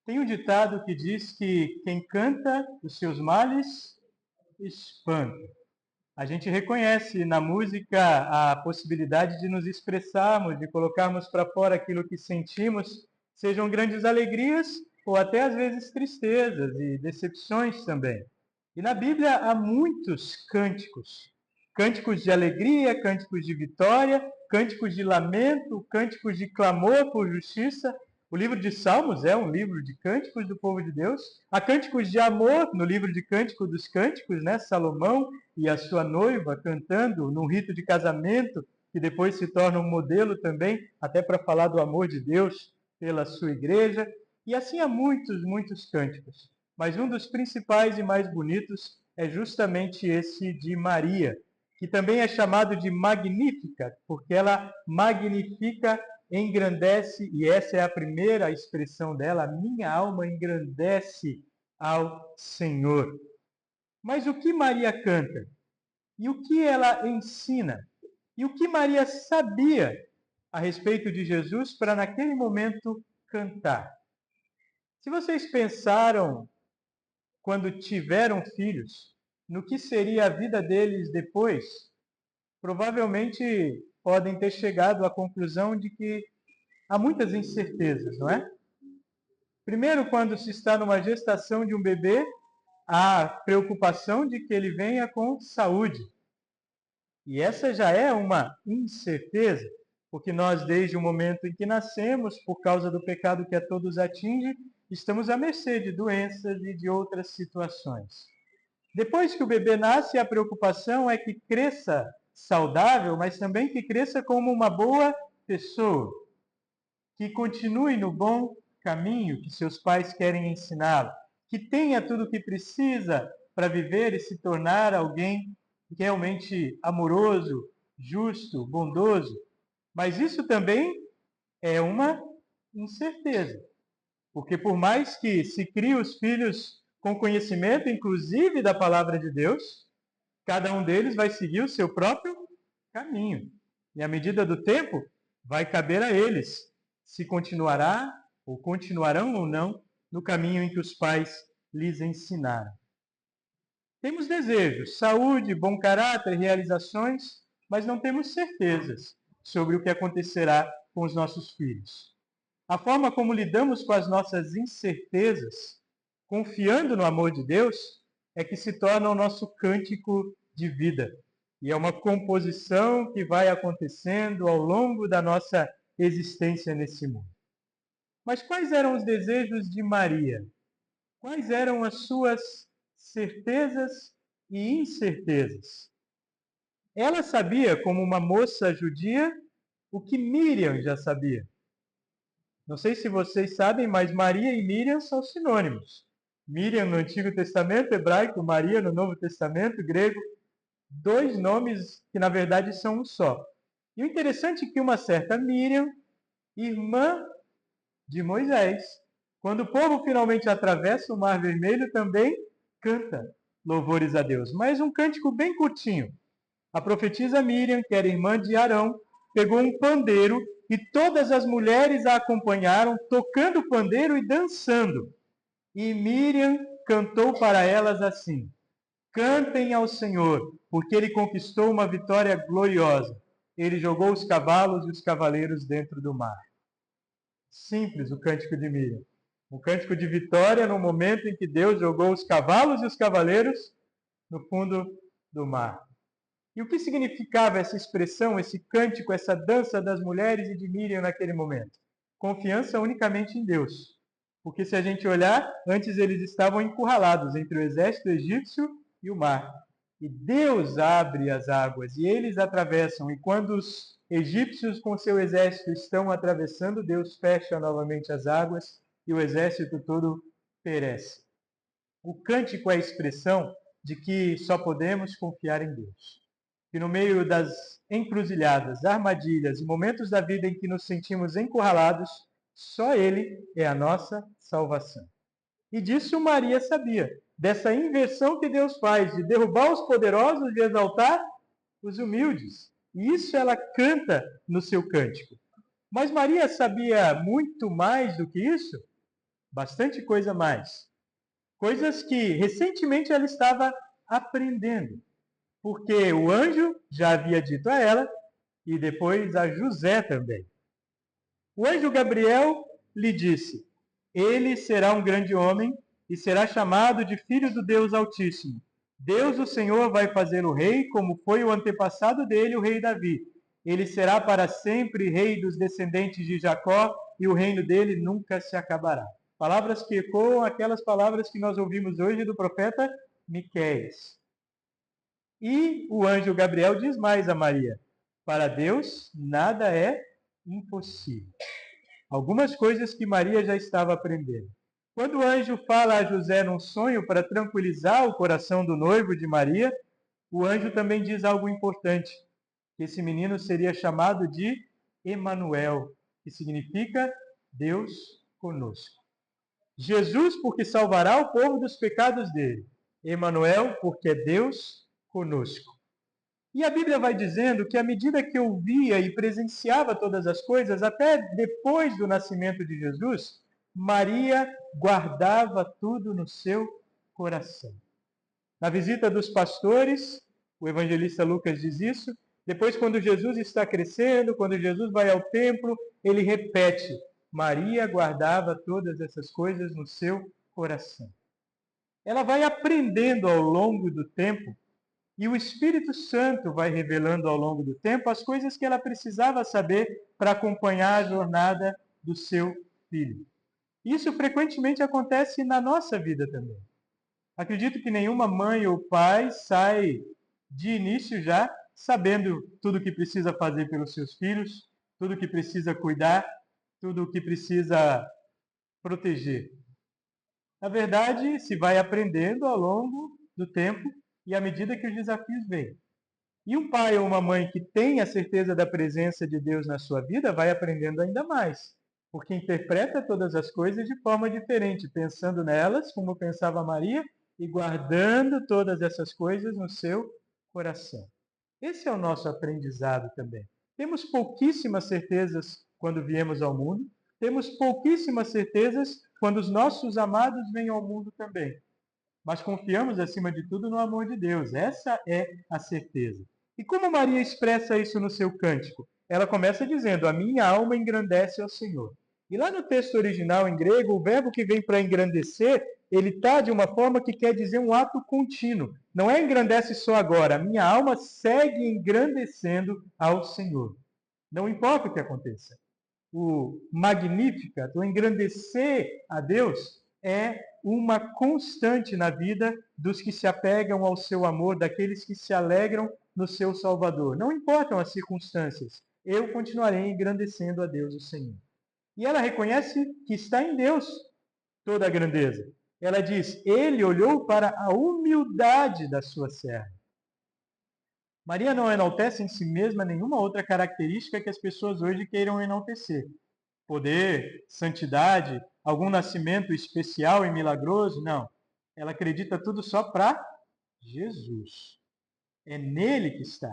Tem um ditado que diz que quem canta os seus males espanta. A gente reconhece na música a possibilidade de nos expressarmos, de colocarmos para fora aquilo que sentimos, sejam grandes alegrias ou até às vezes tristezas e decepções também. E na Bíblia há muitos cânticos. Cânticos de alegria, cânticos de vitória, cânticos de lamento, cânticos de clamor por justiça. O livro de Salmos é um livro de cânticos do povo de Deus. Há cânticos de amor no livro de Cântico dos Cânticos, né? Salomão e a sua noiva cantando num rito de casamento, que depois se torna um modelo também, até para falar do amor de Deus pela sua igreja. E assim há muitos, muitos cânticos. Mas um dos principais e mais bonitos é justamente esse de Maria, que também é chamado de Magnífica, porque ela magnifica, engrandece, e essa é a primeira expressão dela: minha alma engrandece ao Senhor. Mas o que Maria canta? E o que ela ensina? E o que Maria sabia a respeito de Jesus para naquele momento cantar? Se vocês pensaram, quando tiveram filhos, no que seria a vida deles depois, provavelmente podem ter chegado à conclusão de que há muitas incertezas, não é? Primeiro, quando se está numa gestação de um bebê, há preocupação de que ele venha com saúde. E essa já é uma incerteza, porque nós, desde o momento em que nascemos, por causa do pecado que a todos atinge, estamos à mercê de doenças e de outras situações. Depois que o bebê nasce, a preocupação é que cresça saudável, mas também que cresça como uma boa pessoa, que continue no bom caminho que seus pais querem ensiná-lo, que tenha tudo o que precisa para viver e se tornar alguém realmente amoroso, justo, bondoso. Mas isso também é uma incerteza, porque por mais que se crie os filhos com conhecimento, inclusive da palavra de Deus, cada um deles vai seguir o seu próprio caminho. E à medida do tempo, vai caber a eles se continuará ou continuarão ou não no caminho em que os pais lhes ensinaram. Temos desejos, saúde, bom caráter, realizações, mas não temos certezas sobre o que acontecerá com os nossos filhos. A forma como lidamos com as nossas incertezas, confiando no amor de Deus, é que se torna o nosso cântico de vida. E é uma composição que vai acontecendo ao longo da nossa existência nesse mundo. Mas quais eram os desejos de Maria? Quais eram as suas certezas e incertezas? Ela sabia, como uma moça judia, o que Miriam já sabia. Não sei se vocês sabem, mas Maria e Miriam são sinônimos. Miriam no Antigo Testamento hebraico, Maria no Novo Testamento grego, dois nomes que na verdade são um só. E o interessante é que uma certa Miriam, irmã de Moisés, quando o povo finalmente atravessa o Mar Vermelho, também canta louvores a Deus. Mas um cântico bem curtinho. A profetisa Miriam, que era irmã de Arão, pegou um pandeiro e todas as mulheres a acompanharam, tocando o pandeiro e dançando. E Miriam cantou para elas assim: cantem ao Senhor, porque ele conquistou uma vitória gloriosa. Ele jogou os cavalos e os cavaleiros dentro do mar. Simples o cântico de Miriam. Um cântico de vitória no momento em que Deus jogou os cavalos e os cavaleiros no fundo do mar. E o que significava essa expressão, esse cântico, essa dança das mulheres e de Miriam naquele momento? Confiança unicamente em Deus. Porque se a gente olhar, antes eles estavam encurralados entre o exército egípcio e o mar. E Deus abre as águas e eles atravessam. E quando os egípcios com seu exército estão atravessando, Deus fecha novamente as águas e o exército todo perece. O cântico é a expressão de que só podemos confiar em Deus. Que no meio das encruzilhadas, armadilhas e momentos da vida em que nos sentimos encurralados, só Ele é a nossa salvação. E disso Maria sabia, dessa inversão que Deus faz, de derrubar os poderosos e exaltar os humildes. E isso ela canta no seu cântico. Mas Maria sabia muito mais do que isso? bastante coisa a mais. Coisas que recentemente ela estava aprendendo, porque o anjo já havia dito a ela e depois a José também. O anjo Gabriel lhe disse: ele será um grande homem e será chamado de Filho do Deus Altíssimo. Deus, o Senhor, vai fazê-lo rei, como foi o antepassado dele, o rei Davi. Ele será para sempre rei dos descendentes de Jacó, e o reino dele nunca se acabará. Palavras que ecoam aquelas palavras que nós ouvimos hoje do profeta Miqueias. E o anjo Gabriel diz mais a Maria: para Deus nada é impossível. Algumas coisas que Maria já estava aprendendo. Quando o anjo fala a José num sonho para tranquilizar o coração do noivo de Maria, o anjo também diz algo importante, que esse menino seria chamado de Emanuel, que significa Deus conosco. Jesus, porque salvará o povo dos pecados dele. Emanuel, porque é Deus conosco. E a Bíblia vai dizendo que à medida que eu via e presenciava todas as coisas, até depois do nascimento de Jesus, Maria guardava tudo no seu coração. Na visita dos pastores, o evangelista Lucas diz isso, depois quando Jesus está crescendo, quando Jesus vai ao templo, ele repete: Maria guardava todas essas coisas no seu coração. Ela vai aprendendo ao longo do tempo e o Espírito Santo vai revelando ao longo do tempo as coisas que ela precisava saber para acompanhar a jornada do seu filho. Isso frequentemente acontece na nossa vida também. Acredito que nenhuma mãe ou pai sai de início já sabendo tudo o que precisa fazer pelos seus filhos, tudo o que precisa cuidar, tudo o que precisa proteger. Na verdade, se vai aprendendo ao longo do tempo e à medida que os desafios vêm. E um pai ou uma mãe que tem a certeza da presença de Deus na sua vida vai aprendendo ainda mais, porque interpreta todas as coisas de forma diferente, pensando nelas como pensava Maria e guardando todas essas coisas no seu coração. Esse é o nosso aprendizado também. Temos pouquíssimas certezas quando viemos ao mundo, temos pouquíssimas certezas quando os nossos amados vêm ao mundo também. Mas confiamos, acima de tudo, no amor de Deus. Essa é a certeza. E como Maria expressa isso no seu cântico? Ela começa dizendo: a minha alma engrandece ao Senhor. E lá no texto original em grego, o verbo que vem para engrandecer, ele está de uma forma que quer dizer um ato contínuo. Não é engrandece só agora. A minha alma segue engrandecendo ao Senhor. Não importa o que aconteça. O Magnificat, o engrandecer a Deus, é uma constante na vida dos que se apegam ao seu amor, daqueles que se alegram no seu Salvador. Não importam as circunstâncias, eu continuarei engrandecendo a Deus, o Senhor. E ela reconhece que está em Deus toda a grandeza. Ela diz: ele olhou para a humildade da sua serva. Maria não enaltece em si mesma nenhuma outra característica que as pessoas hoje queiram enaltecer. Poder, santidade, algum nascimento especial e milagroso, não. Ela acredita tudo só para Jesus. É nele que está.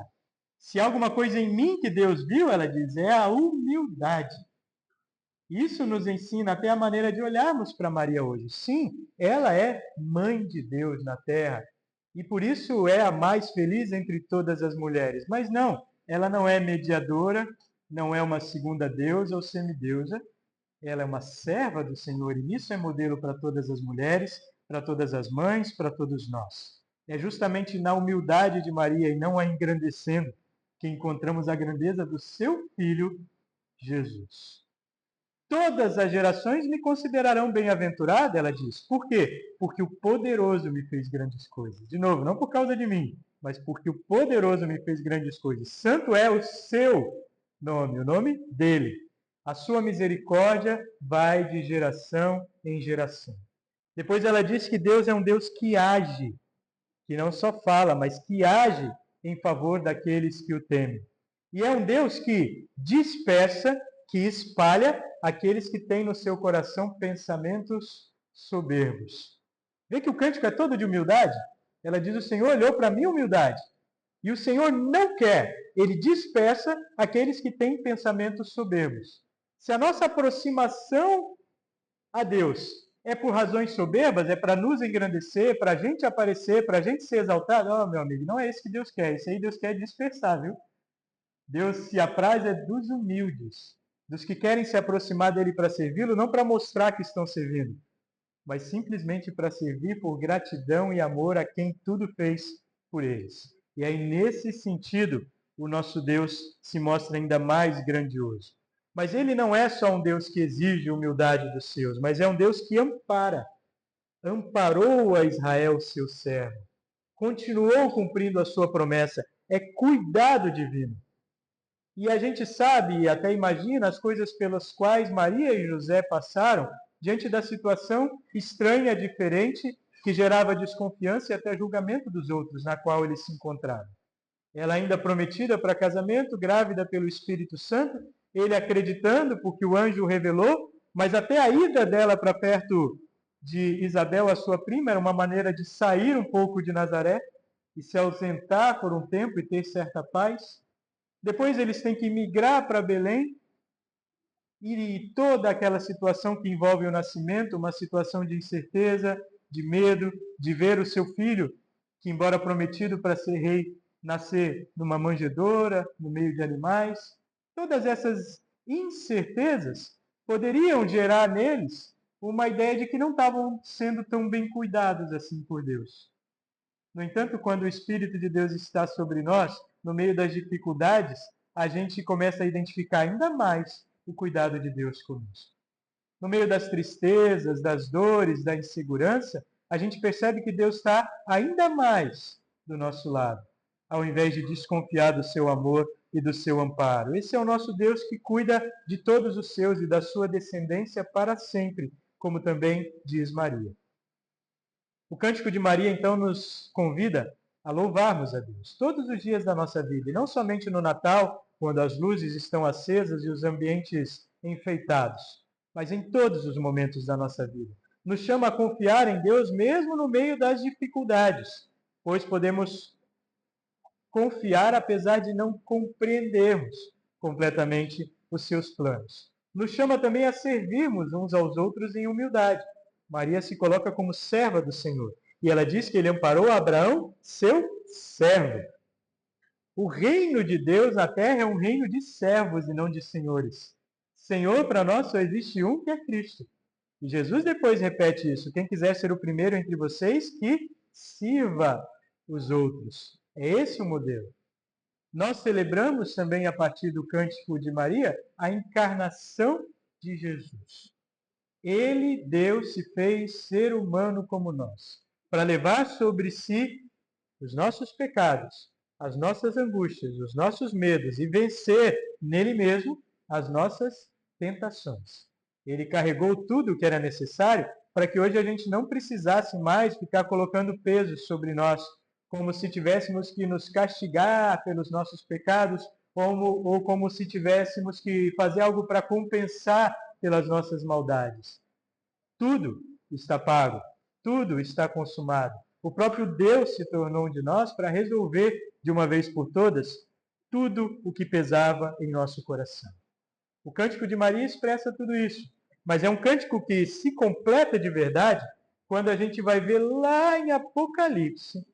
Se há alguma coisa em mim que Deus viu, ela diz, é a humildade. Isso nos ensina até a maneira de olharmos para Maria hoje. Sim, ela é mãe de Deus na terra. E por isso é a mais feliz entre todas as mulheres. Mas não, ela não é mediadora, não é uma segunda deusa ou semideusa. Ela é uma serva do Senhor e nisso é modelo para todas as mulheres, para todas as mães, para todos nós. É justamente na humildade de Maria e não a engrandecendo que encontramos a grandeza do seu filho, Jesus. Todas as gerações me considerarão bem-aventurada, ela diz. Por quê? Porque o poderoso me fez grandes coisas. De novo, não por causa de mim, mas porque o poderoso me fez grandes coisas. Santo é o seu nome, o nome dele. A sua misericórdia vai de geração em geração. Depois ela diz que Deus é um Deus que age, que não só fala, mas que age em favor daqueles que o temem. E é um Deus que dispersa, que espalha aqueles que têm no seu coração pensamentos soberbos. Vê que o cântico é todo de humildade? Ela diz, o Senhor olhou para a minha humildade. E o Senhor não quer, ele dispersa aqueles que têm pensamentos soberbos. Se a nossa aproximação a Deus É por razões soberbas? É para nos engrandecer, para a gente aparecer, para a gente ser exaltado? Não, meu amigo, não é isso que Deus quer. Isso aí Deus quer dispersar, viu? Deus se apraz é dos humildes, dos que querem se aproximar dele para servi-lo, não para mostrar que estão servindo, mas simplesmente para servir por gratidão e amor a quem tudo fez por eles. E aí, nesse sentido, o nosso Deus se mostra ainda mais grandioso. Mas ele não é só um Deus que exige humildade dos seus, mas é um Deus que ampara. Amparou a Israel, seu servo. Continuou cumprindo a sua promessa. É cuidado divino. E a gente sabe e até imagina as coisas pelas quais Maria e José passaram diante da situação estranha, diferente, que gerava desconfiança e até julgamento dos outros, na qual eles se encontravam. Ela ainda prometida para casamento, grávida pelo Espírito Santo, ele acreditando porque o anjo revelou, mas até a ida dela para perto de Isabel, a sua prima, era uma maneira de sair um pouco de Nazaré e se ausentar por um tempo e ter certa paz. Depois eles têm que migrar para Belém e toda aquela situação que envolve o nascimento, uma situação de incerteza, de medo, de ver o seu filho, que embora prometido para ser rei, nascer numa manjedoura, no meio de animais. Todas essas incertezas poderiam gerar neles uma ideia de que não estavam sendo tão bem cuidados assim por Deus. No entanto, quando o Espírito de Deus está sobre nós, no meio das dificuldades, a gente começa a identificar ainda mais o cuidado de Deus conosco. No meio das tristezas, das dores, da insegurança, a gente percebe que Deus está ainda mais do nosso lado, ao invés de desconfiar do seu amor e do seu amparo. Esse é o nosso Deus que cuida de todos os seus e da sua descendência para sempre, como também diz Maria. O Cântico de Maria, então, nos convida a louvarmos a Deus todos os dias da nossa vida, e não somente no Natal, quando as luzes estão acesas e os ambientes enfeitados, mas em todos os momentos da nossa vida. Nos chama a confiar em Deus mesmo no meio das dificuldades, pois podemos confiar apesar de não compreendermos completamente os seus planos. Nos chama também a servirmos uns aos outros em humildade. Maria se coloca como serva do Senhor. E ela diz que ele amparou Abraão, seu servo. O reino de Deus na terra é um reino de servos e não de senhores. Senhor, para nós, só existe um, que é Cristo. E Jesus depois repete isso. Quem quiser ser o primeiro entre vocês, que sirva os outros. É esse o modelo. Nós celebramos também, a partir do Cântico de Maria, a encarnação de Jesus. Ele, Deus, se fez ser humano como nós, para levar sobre si os nossos pecados, as nossas angústias, os nossos medos e vencer nele mesmo as nossas tentações. Ele carregou tudo o que era necessário para que hoje a gente não precisasse mais ficar colocando pesos sobre nós, como se tivéssemos que nos castigar pelos nossos pecados, ou como se tivéssemos que fazer algo para compensar pelas nossas maldades. Tudo está pago, tudo está consumado. O próprio Deus se tornou um de nós para resolver de uma vez por todas tudo o que pesava em nosso coração. O Cântico de Maria expressa tudo isso, mas é um cântico que se completa de verdade quando a gente vai ver lá em Apocalipse,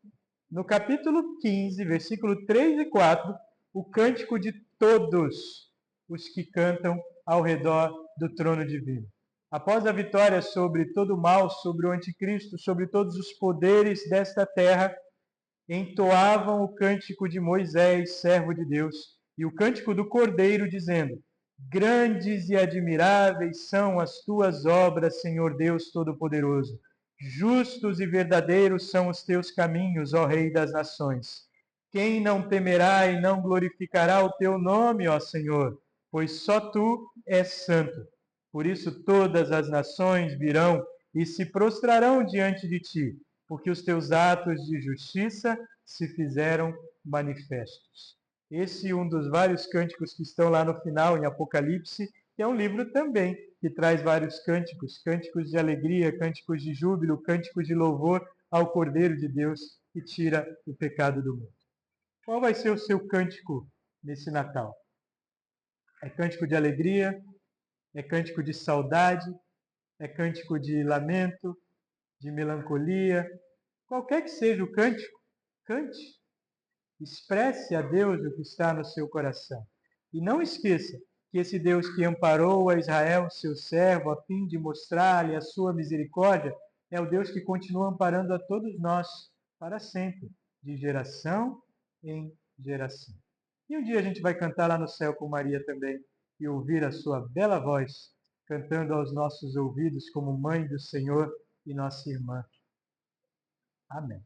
no capítulo 15, versículo 3 e 4, o cântico de todos os que cantam ao redor do trono divino. Após a vitória sobre todo o mal, sobre o anticristo, sobre todos os poderes desta terra, entoavam o cântico de Moisés, servo de Deus, e o cântico do Cordeiro, dizendo: Grandes e admiráveis são as tuas obras, Senhor Deus Todo-Poderoso. Justos e verdadeiros são os teus caminhos, ó Rei das nações. Quem não temerá e não glorificará o teu nome, ó Senhor? Pois só tu és santo. Por isso todas as nações virão e se prostrarão diante de ti, porque os teus atos de justiça se fizeram manifestos. Esse é um dos vários cânticos que estão lá no final, em Apocalipse, que é um livro também que traz vários cânticos, cânticos de alegria, cânticos de júbilo, cânticos de louvor ao Cordeiro de Deus que tira o pecado do mundo. Qual vai ser o seu cântico nesse Natal? É cântico de alegria? É cântico de saudade? é cântico de lamento, de melancolia, qualquer que seja o cântico, cante. Expresse a Deus o que está no seu coração. E não esqueça que esse Deus que amparou a Israel, seu servo, a fim de mostrar-lhe a sua misericórdia, é o Deus que continua amparando a todos nós para sempre, de geração em geração. E um dia a gente vai cantar lá no céu com Maria também e ouvir a sua bela voz, cantando aos nossos ouvidos como mãe do Senhor e nossa irmã. Amém.